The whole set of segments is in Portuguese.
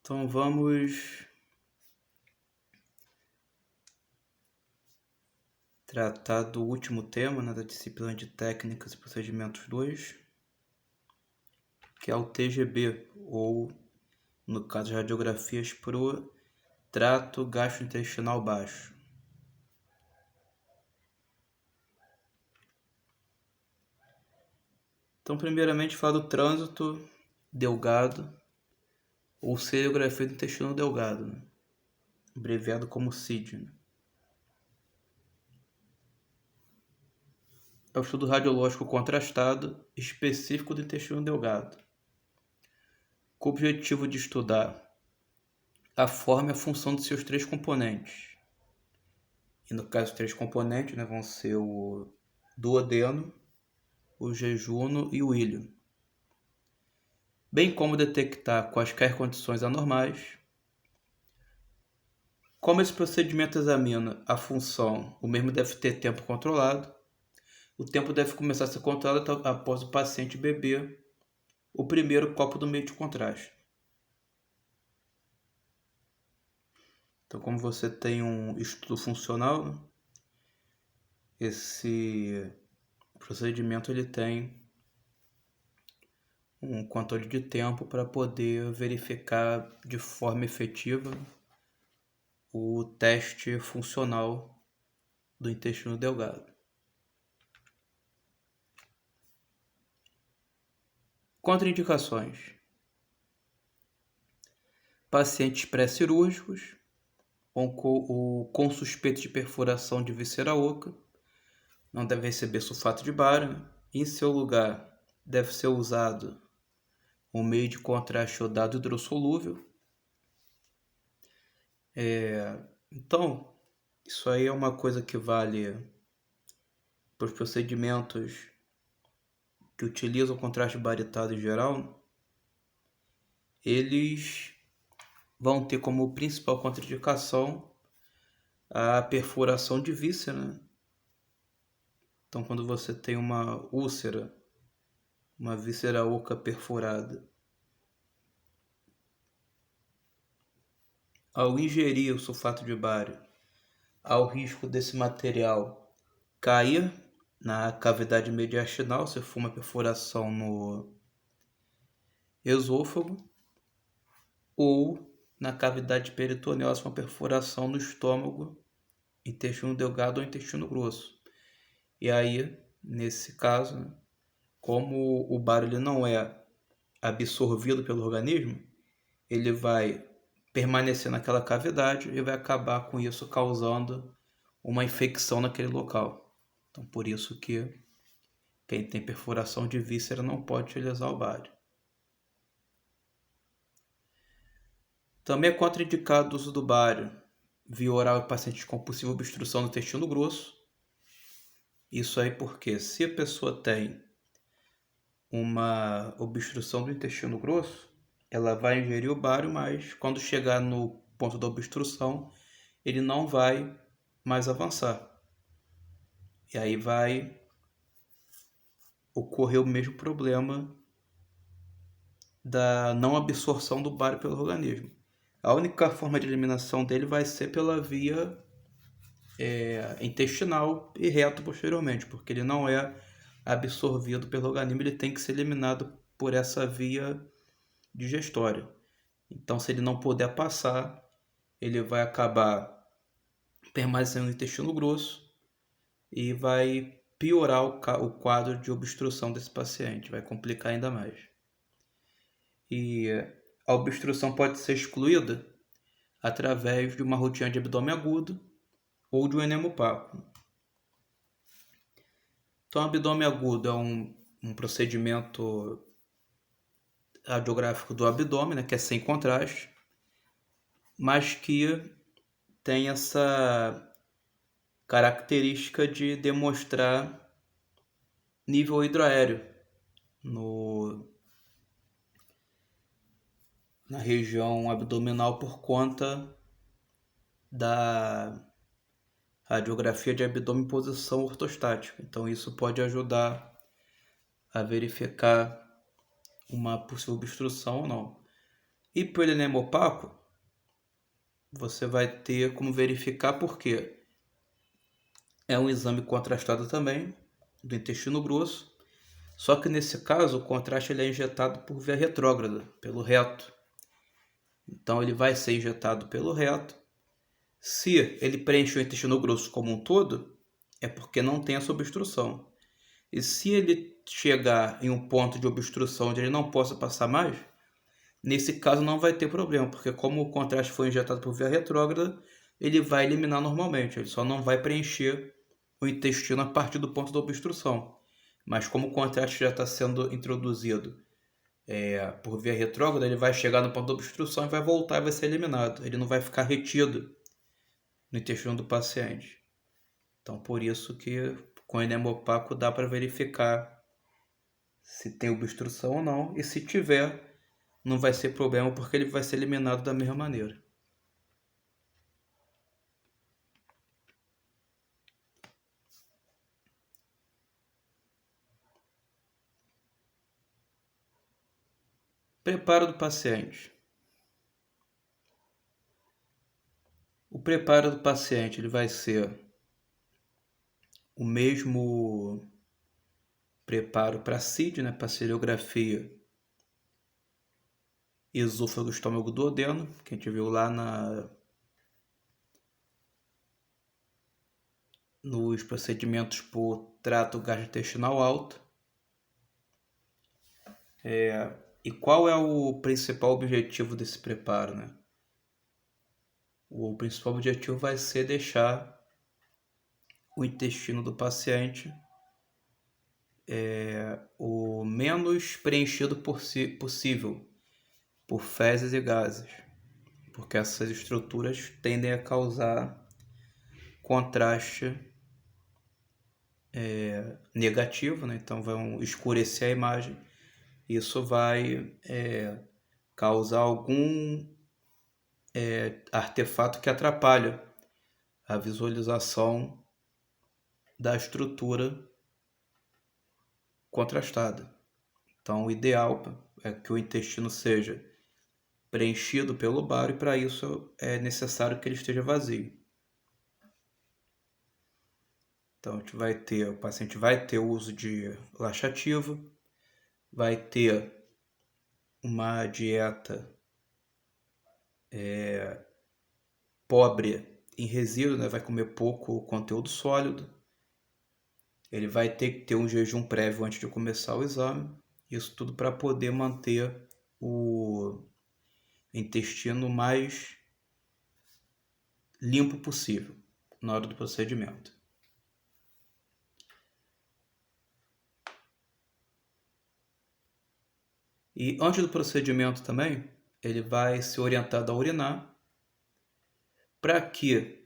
Então vamos tratar do último tema, da disciplina de Técnicas e Procedimentos 2, que é o TGB, ou, no caso, radiografias pro trato gastrointestinal baixo. Então, primeiramente, falar do trânsito delgado, ou seriografia do intestino delgado, abreviado como CID. É o estudo radiológico contrastado específico do intestino delgado, com o objetivo de estudar a forma e a função de seus três componentes. E no caso, os três componentes vão ser o duodeno, o jejuno e o íleo. Bem como detectar quaisquer condições anormais. Como esse procedimento examina a função, o mesmo deve ter tempo controlado. O tempo deve começar a ser controlado após o paciente beber o primeiro copo do meio de contraste. Então, como você tem um estudo funcional, esse procedimento ele tem um controle de tempo para poder verificar de forma efetiva o teste funcional do intestino delgado. Contraindicações: pacientes pré-cirúrgicos ou com suspeito de perfuração de víscera oca não deve receber sulfato de bário. Em seu lugar, deve ser usado um meio de contraste iodado hidrossolúvel. Então, isso aí é uma coisa que vale para os procedimentos que utilizam contraste baritado em geral. Eles vão ter como principal contraindicação a perfuração de víscera. Então, quando você tem uma úlcera, uma víscera oca perfurada, ao ingerir o sulfato de bário, há o risco desse material cair na cavidade mediastinal, se for uma perfuração no esôfago, ou na cavidade peritoneal, se for uma perfuração no estômago, intestino delgado ou intestino grosso. E aí, nesse caso, como o bário ele não é absorvido pelo organismo, ele vai permanecer naquela cavidade e vai acabar com isso causando uma infecção naquele local. Então, por isso que quem tem perfuração de víscera não pode utilizar o bário. Também é contraindicado o uso do bário via oral em pacientes com possível obstrução do intestino grosso. Isso aí porque se a pessoa tem uma obstrução do intestino grosso, ela vai ingerir o bário, mas quando chegar no ponto da obstrução, ele não vai mais avançar. E aí vai ocorrer o mesmo problema da não absorção do bário pelo organismo. A única forma de eliminação dele vai ser pela via intestinal e reto posteriormente, porque ele não é absorvido pelo organismo, ele tem que ser eliminado por essa via digestória. Então, se ele não puder passar, ele vai acabar permanecendo no intestino grosso e vai piorar o quadro de obstrução desse paciente, vai complicar ainda mais. E a obstrução pode ser excluída através de uma rotina de abdômen agudo ou de um enema opaco. Então, o abdômen agudo é um procedimento radiográfico do abdômen, que é sem contraste, mas que tem essa característica de demonstrar nível hidroaéreo na região abdominal por conta da radiografia de abdômen em posição ortostática. Então, isso pode ajudar a verificar uma possível obstrução ou não. E pelo enema opaco, você vai ter como verificar porque é um exame contrastado também, do intestino grosso, só que nesse caso o contraste ele é injetado por via retrógrada, pelo reto. Então ele vai ser injetado pelo reto. Se ele preenche o intestino grosso como um todo, é porque não tem essa obstrução. E se ele chegar em um ponto de obstrução onde ele não possa passar mais, nesse caso não vai ter problema, porque como o contraste foi injetado por via retrógrada, ele vai eliminar normalmente, ele só não vai preencher o intestino a partir do ponto da obstrução. Mas como o contraste já está sendo introduzido por via retrógrada, ele vai chegar no ponto da obstrução e vai voltar e vai ser eliminado. Ele não vai ficar retido no intestino do paciente. Então, por isso que com enema opaco dá para verificar se tem obstrução ou não. E se tiver, não vai ser problema porque ele vai ser eliminado da mesma maneira. Preparo do paciente. O preparo do paciente ele vai ser o mesmo preparo para CID, né, para seriografia esôfago, estômago, duodeno, que a gente viu lá nos procedimentos por trato gastrointestinal alto. E qual é o principal objetivo desse preparo, né? O principal objetivo vai ser deixar o intestino do paciente o menos preenchido possível por fezes e gases, porque essas estruturas tendem a causar contraste negativo, né? Então vão escurecer a imagem. Isso vai causar algum artefato que atrapalha a visualização da estrutura contrastada. Então, o ideal é que o intestino seja preenchido pelo baro e para isso é necessário que ele esteja vazio. Então, o paciente vai ter o uso de laxativo, vai ter uma dieta pobre em resíduo, né? Vai comer pouco conteúdo sólido. Ele vai ter que ter um jejum prévio antes de começar o exame. Isso tudo para poder manter o intestino mais limpo possível na hora do procedimento. E antes do procedimento também, ele vai ser orientado a urinar para que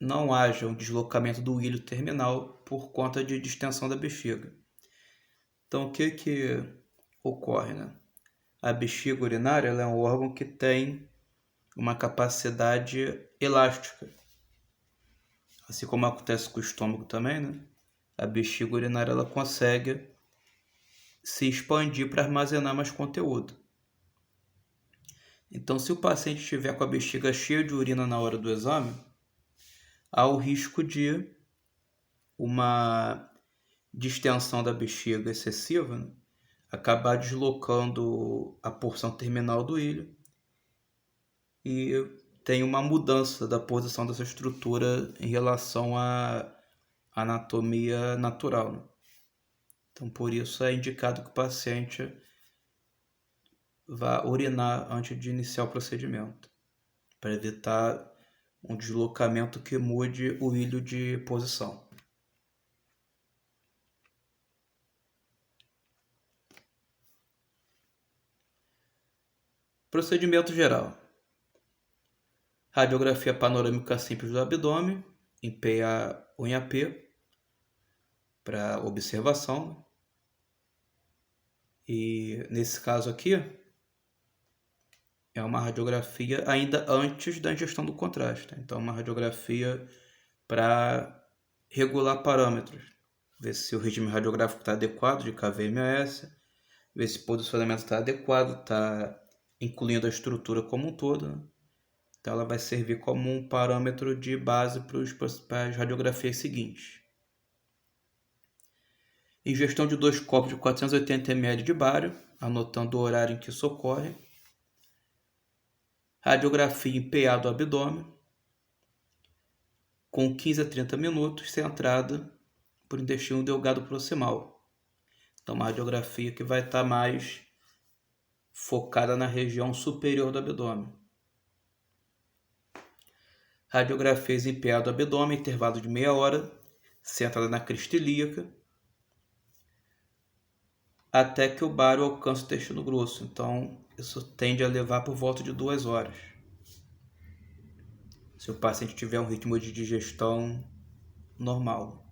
não haja um deslocamento do ilho terminal por conta de distensão da bexiga. Então, o que ocorre, né? A bexiga urinária ela é um órgão que tem uma capacidade elástica. Assim como acontece com o estômago também, né? A bexiga urinária ela consegue se expandir para armazenar mais conteúdo. Então, se o paciente estiver com a bexiga cheia de urina na hora do exame, há o risco de uma distensão da bexiga excessiva, né? Acabar deslocando a porção terminal do ilho e tem uma mudança da posição dessa estrutura em relação à anatomia natural, né? Então, por isso é indicado que o paciente vá urinar antes de iniciar o procedimento, para evitar um deslocamento que mude o ilho de posição. Procedimento geral. Radiografia panorâmica simples do abdômen, em PA ou em AP, para observação. E nesse caso aqui, é uma radiografia ainda antes da ingestão do contraste. Então, uma radiografia para regular parâmetros. Ver se o regime radiográfico está adequado de KVMS, ver se o posicionamento está adequado, está incluindo a estrutura como um todo, né? Então ela vai servir como um parâmetro de base para as radiografias seguintes. Ingestão de 2 copos de 480 ml de bário, anotando o horário em que isso ocorre. Radiografia em PA do abdômen, com 15 a 30 minutos, centrada por intestino delgado proximal. Então, uma radiografia que vai estar mais focada na região superior do abdômen. Radiografias em PA do abdômen, intervalo de meia hora, centrada na crista ilíaca, até que o bário alcance o intestino grosso. Então, isso tende a levar por volta de 2 horas. Se o paciente tiver um ritmo de digestão normal.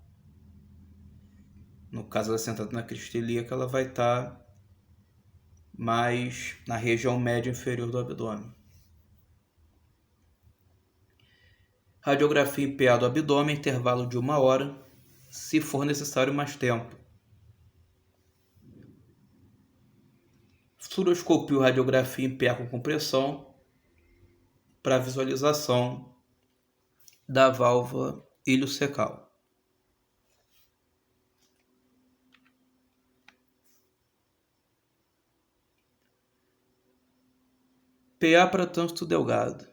No caso da sentada na crista ilíaca, ela vai estar mais na região média inferior do abdômen. Radiografia em PA do abdômen, intervalo de 1 hora, se for necessário mais tempo. Fluoroscopia ou radiografia em PA com compressão para visualização da válvula iliocecal. PA para trânsito delgado.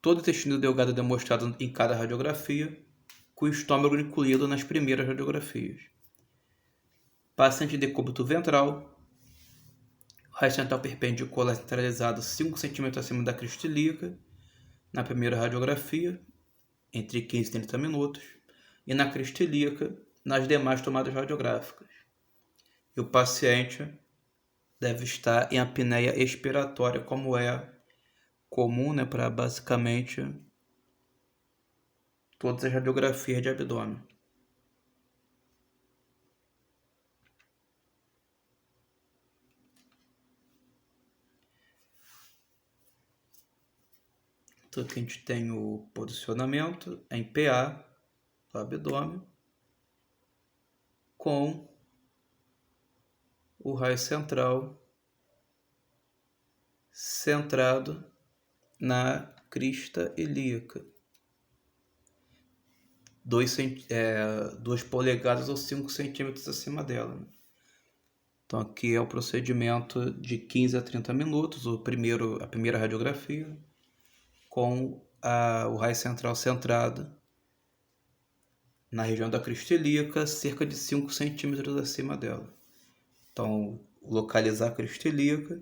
Todo intestino delgado é demonstrado em cada radiografia, com o estômago incluído nas primeiras radiografias. Paciente de decúbito ventral, raio central perpendicular centralizado 5 cm acima da crista ilíaca, na primeira radiografia, entre 15 e 30 minutos, e na crista ilíaca, nas demais tomadas radiográficas. E o paciente deve estar em apneia expiratória, como é comum, né, para basicamente todas as radiografias de abdômen. Então aqui a gente tem o posicionamento em PA do abdômen com o raio central centrado na crista ilíaca. 2 polegadas ou 5 centímetros acima dela. Então aqui é o procedimento de 15 a 30 minutos, a primeira radiografia, com o raio central centrado na região da crista ilíaca, cerca de 5 centímetros acima dela. Então, localizar a crista ilíaca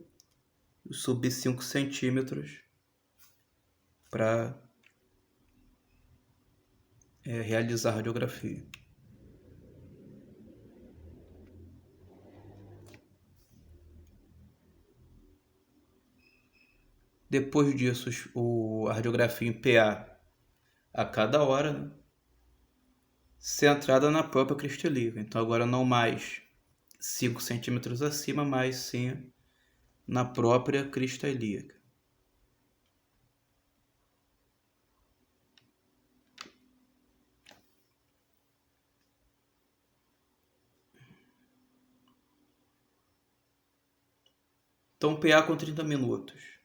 e subir 5 centímetros para realizar a radiografia. Depois disso, a radiografia em PA a cada hora, né, centrada na própria crista ilíaca. Então agora não mais 5 centímetros acima, mas sim na própria crista ilíaca. Então PA com 30 minutos.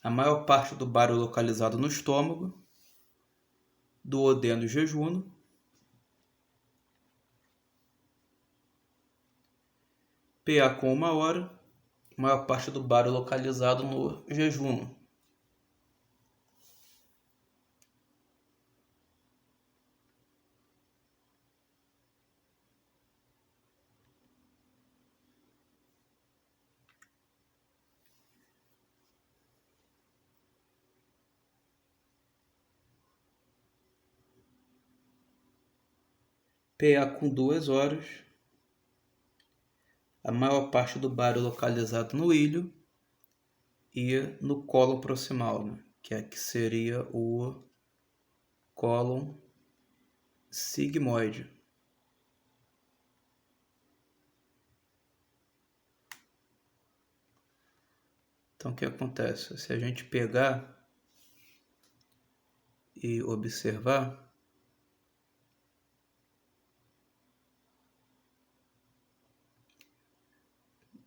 A maior parte do bário localizado no estômago, duodeno e jejuno. PA com 1 hora, maior parte do bário localizado no jejuno. PA com 2 horas, a maior parte do bário localizado no ilho e no cólon proximal, né? Que seria o cólon sigmoide. Então o que acontece? Se a gente pegar e observar,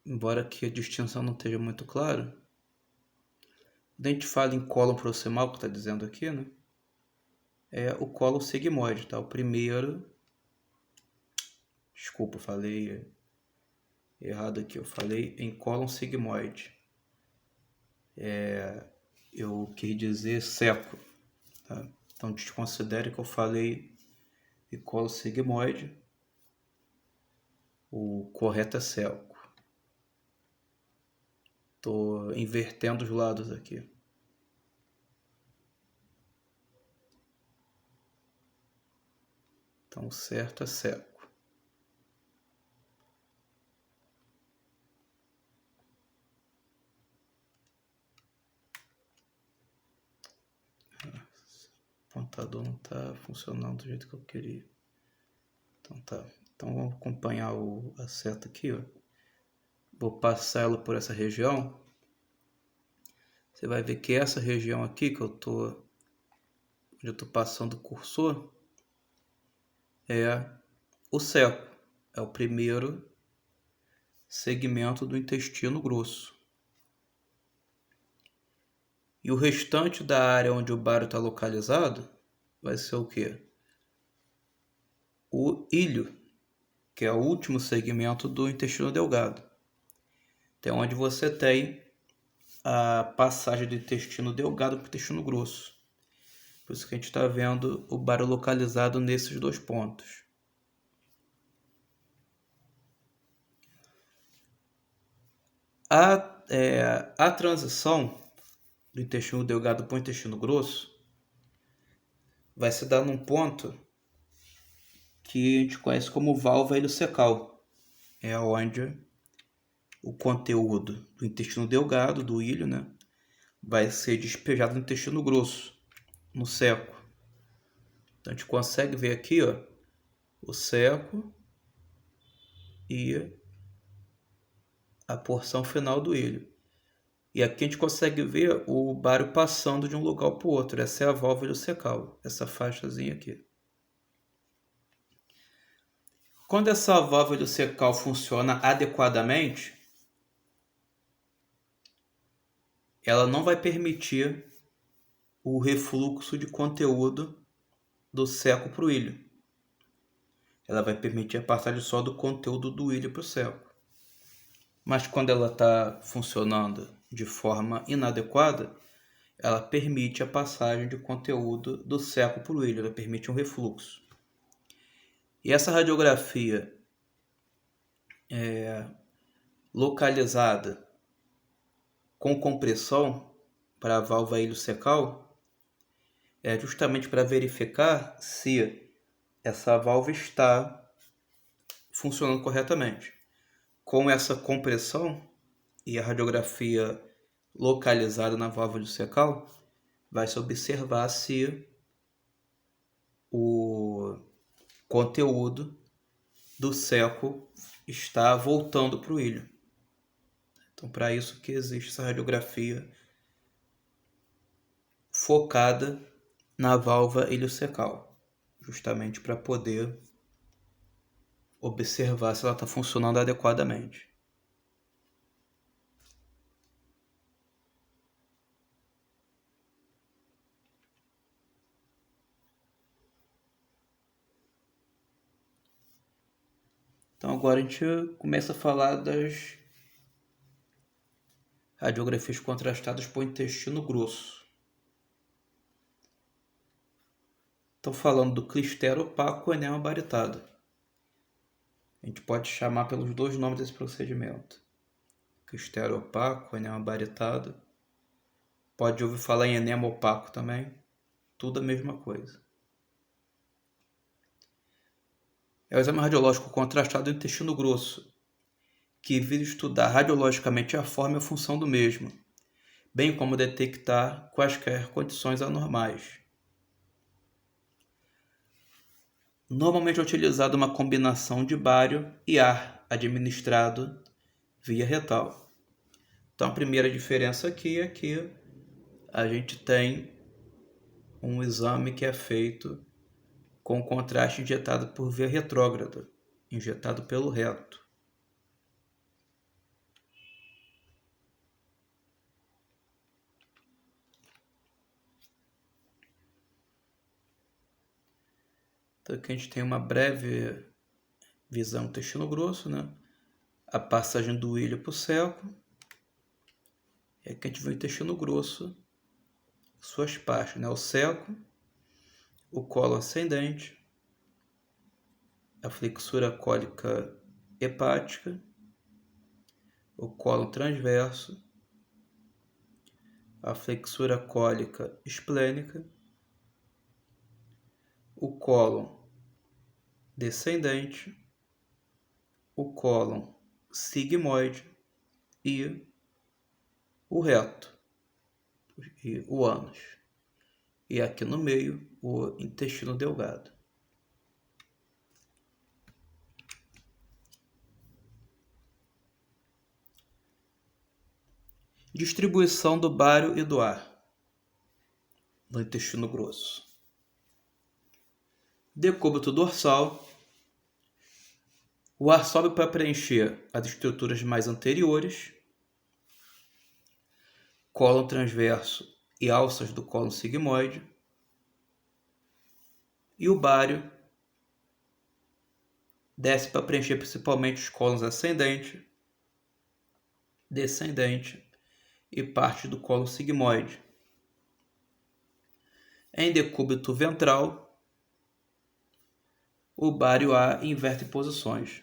embora aqui a distinção não esteja muito clara, quando a gente fala em cólon proximal, que está dizendo aqui, né? É o cólon sigmoide, tá? O primeiro... Desculpa, falei errado aqui. Eu falei em cólon sigmoide. Eu quis dizer seco, tá? Então desconsidere que eu falei em cólon sigmoide. O correto é seco. Estou invertendo os lados aqui. Então, certo é seco. O apontador não está funcionando do jeito que eu queria. Então tá. Então vamos acompanhar a seta aqui, ó. Vou passar ela por essa região. Você vai ver que essa região aqui que onde eu estou passando o cursor, é o seco. É o primeiro segmento do intestino grosso. E o restante da área onde o bário está localizado vai ser o quê? O ilho, que é o último segmento do intestino delgado. Então, onde você tem a passagem do intestino delgado para o intestino grosso. Por isso que a gente está vendo o bário localizado nesses dois pontos. A transição do intestino delgado para o intestino grosso vai se dar num ponto que a gente conhece como válvula ileocecal. É onde o conteúdo do intestino delgado, do ilho, né, vai ser despejado no intestino grosso, no seco. Então a gente consegue ver aqui, ó, o seco e a porção final do ilho. E aqui a gente consegue ver o bário passando de um lugar para o outro. Essa é a válvula ileocecal, essa faixazinha aqui. Quando essa válvula ileocecal funciona adequadamente, ela não vai permitir o refluxo de conteúdo do seco para o ilho. Ela vai permitir a passagem só do conteúdo do ilho para o seco. Mas quando ela está funcionando de forma inadequada, ela permite a passagem de conteúdo do seco para o ilho, ela permite um refluxo. E essa radiografia localizada com compressão para a válvula ileocecal é justamente para verificar se essa válvula está funcionando corretamente. Com essa compressão e a radiografia localizada na válvula ileocecal, vai se observar se o conteúdo do seco está voltando para o ilho. Então, para isso que existe essa radiografia focada na válvula ileocecal, justamente para poder observar se ela está funcionando adequadamente. Então agora a gente começa a falar das radiografias contrastadas por intestino grosso. Estou falando do clistério opaco e enema baritado. A gente pode chamar pelos dois nomes desse procedimento. Clistério opaco, enema baritado. Pode ouvir falar em enema opaco também. Tudo a mesma coisa. É o exame radiológico contrastado do intestino grosso, que visa estudar radiologicamente a forma e a função do mesmo, bem como detectar quaisquer condições anormais. Normalmente é utilizada uma combinação de bário e ar administrado via retal. Então a primeira diferença aqui é que a gente tem um exame que é feito com contraste injetado por via retrógrada, injetado pelo reto. Então aqui a gente tem uma breve visão do intestino grosso, né? A passagem do ilho para o seco. E aqui a gente vê o intestino grosso, suas partes, né? O seco, o colo ascendente, a flexura cólica hepática, o colo transverso, a flexura cólica esplênica, o cólon descendente, o cólon sigmoide e o reto, e o ânus. E aqui no meio, o intestino delgado. Distribuição do bário e do ar no intestino grosso. Decúbito dorsal. O ar sobe para preencher as estruturas mais anteriores, cólon transverso e alças do cólon sigmoide, e o bário desce para preencher principalmente os cólons ascendente, descendente e parte do cólon sigmoide. Em decúbito ventral, o bário e o ar invertem posições.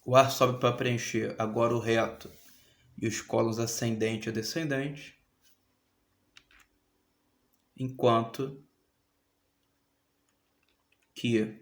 O ar sobe para preencher agora o reto e os cólons ascendente e descendente, enquanto que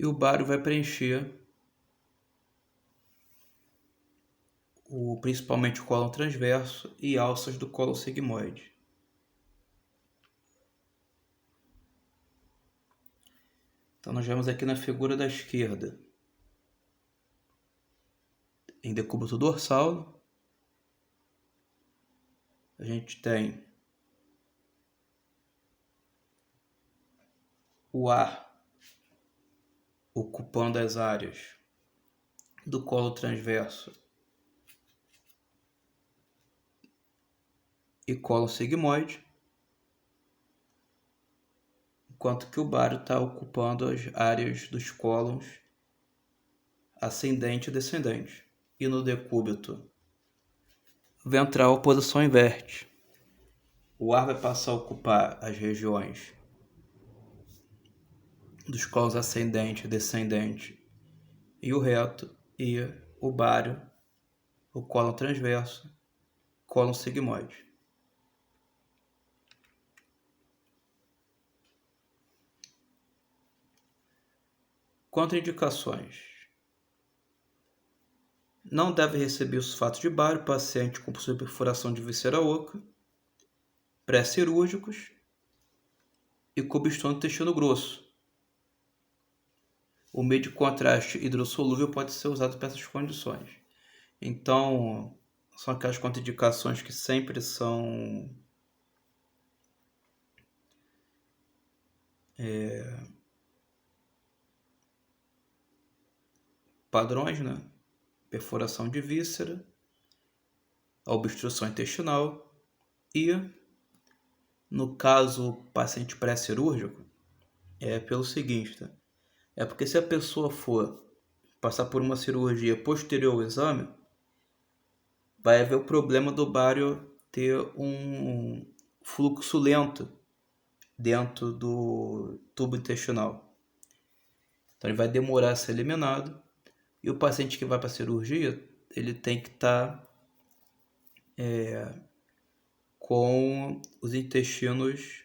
o bário vai preencher principalmente o cólon transverso e alças do cólon sigmoide. Então nós vemos aqui na figura da esquerda, em decúbito dorsal, a gente tem o ar ocupando as áreas do colo transverso e colo sigmoide, enquanto que o bário está ocupando as áreas dos cólons ascendente e descendente. E no decúbito ventral, a posição inverte. O ar vai passar a ocupar as regiões dos cólons ascendente, descendente e o reto, e o bário, o cólon transverso, cólon sigmoide. Contraindicações. Não deve receber o sulfato de bário paciente com possível perfuração de víscera oca, pré-cirúrgicos e combustão do intestino grosso. O meio de contraste hidrossolúvel pode ser usado para essas condições. Então, são aquelas contraindicações que sempre são padrões, né? Perfuração de víscera, a obstrução intestinal e, no caso paciente pré-cirúrgico, é pelo seguinte, tá? É porque se a pessoa for passar por uma cirurgia posterior ao exame, vai haver o problema do bário ter um fluxo lento dentro do tubo intestinal. Então ele vai demorar a ser eliminado e o paciente que vai para a cirurgia, ele tem que estar com os intestinos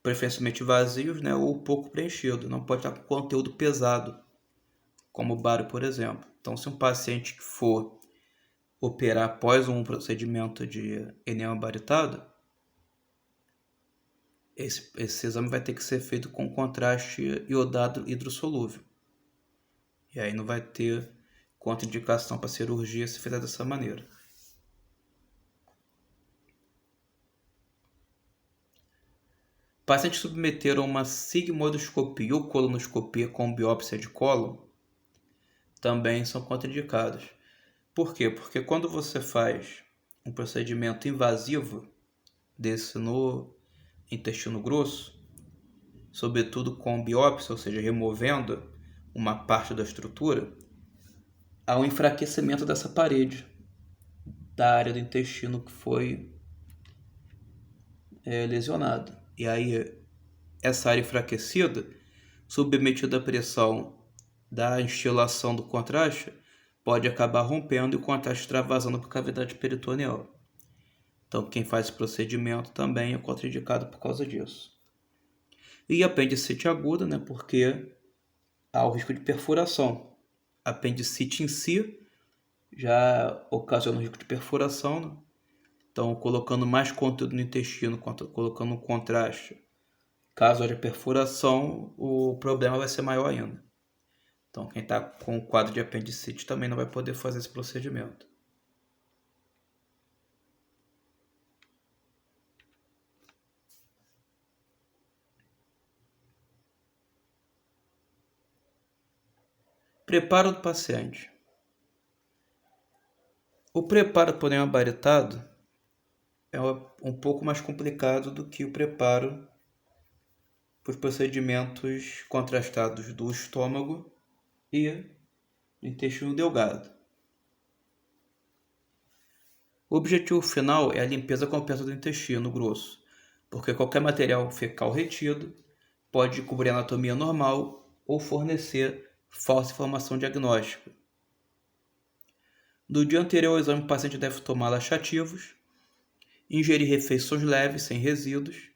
preferencialmente vazios, né, ou pouco preenchido. Não pode estar com conteúdo pesado, como o bário, por exemplo. Então, se um paciente que for operar após um procedimento de enema baritado, esse exame vai ter que ser feito com contraste iodado hidrossolúvel. E aí não vai ter contraindicação para cirurgia se fizer dessa maneira. Pacientes submeteram a uma sigmoidoscopia ou colonoscopia com biópsia de cólon também são contraindicados. Por quê? Porque quando você faz um procedimento invasivo desse no intestino grosso, sobretudo com biópsia, ou seja, removendo uma parte da estrutura, há um enfraquecimento dessa parede da área do intestino que foi lesionada. E aí, essa área enfraquecida, submetida à pressão da instilação do contraste, pode acabar rompendo e o contraste extravasando para a cavidade peritoneal. Então, quem faz esse procedimento também é contraindicado por causa disso. E apendicite aguda, né, porque há o risco de perfuração. A apendicite em si já ocasiona o risco de perfuração, né? Então, colocando mais conteúdo no intestino, colocando um contraste, caso haja perfuração, o problema vai ser maior ainda. Então, quem está com o quadro de apendicite também não vai poder fazer esse procedimento. Preparo do paciente. O preparo por edema baritado é um pouco mais complicado do que o preparo para os procedimentos contrastados do estômago e do intestino delgado. O objetivo final é a limpeza completa do intestino grosso, porque qualquer material fecal retido pode cobrir a anatomia normal ou fornecer falsa informação diagnóstica. No dia anterior ao exame, o paciente deve tomar laxativos, ingerir refeições leves, sem resíduos,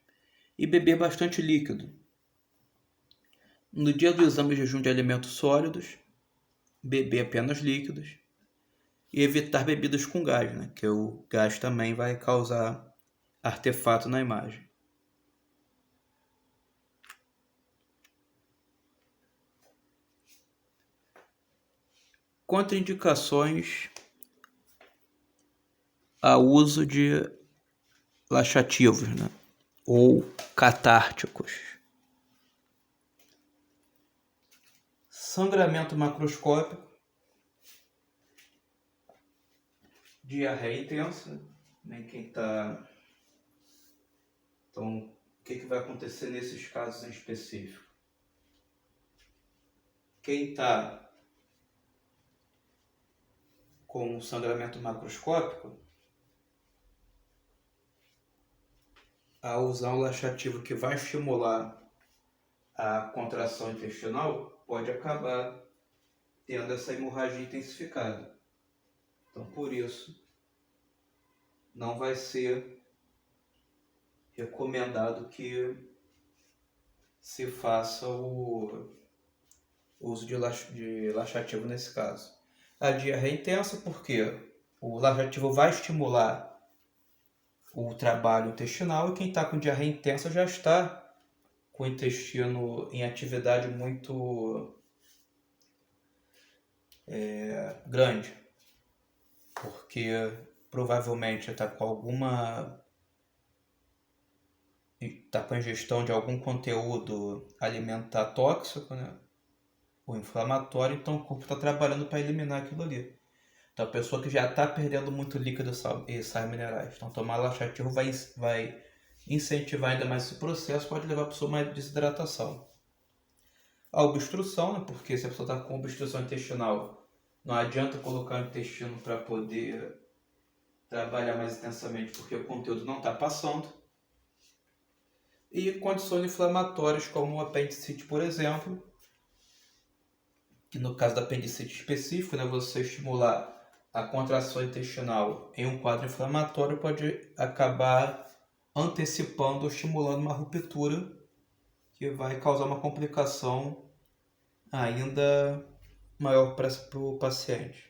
e beber bastante líquido. No dia do exame, jejum de alimentos sólidos, beber apenas líquidos, e evitar bebidas com gás, né? Que o gás também vai causar artefato na imagem. Contraindicações ao uso de laxativos, né? Ou catárticos. Sangramento macroscópico, diarreia intensa, né? Então, o que vai acontecer nesses casos em específico? Quem está com sangramento macroscópico, ao usar um laxativo que vai estimular a contração intestinal, pode acabar tendo essa hemorragia intensificada. Então, por isso, não vai ser recomendado que se faça o uso de laxativo nesse caso. A diarreia é intensa porque o laxativo vai estimular o trabalho intestinal e quem está com diarreia intensa já está com o intestino em atividade muito grande, porque provavelmente está com ingestão de algum conteúdo alimentar tóxico, né? Ou inflamatório, então o corpo está trabalhando para eliminar aquilo ali. Então a pessoa que já está perdendo muito líquido e sais minerais, então tomar laxativo vai incentivar ainda mais esse processo, pode levar a pessoa a uma desidratação. A obstrução, né? Porque se a pessoa está com obstrução intestinal, não adianta colocar o intestino para poder trabalhar mais intensamente, porque o conteúdo não está passando. E condições inflamatórias como o apendicite, por exemplo, que no caso da apendicite específico, né, você estimular a contração intestinal em um quadro inflamatório pode acabar antecipando ou estimulando uma ruptura que vai causar uma complicação ainda maior para o paciente.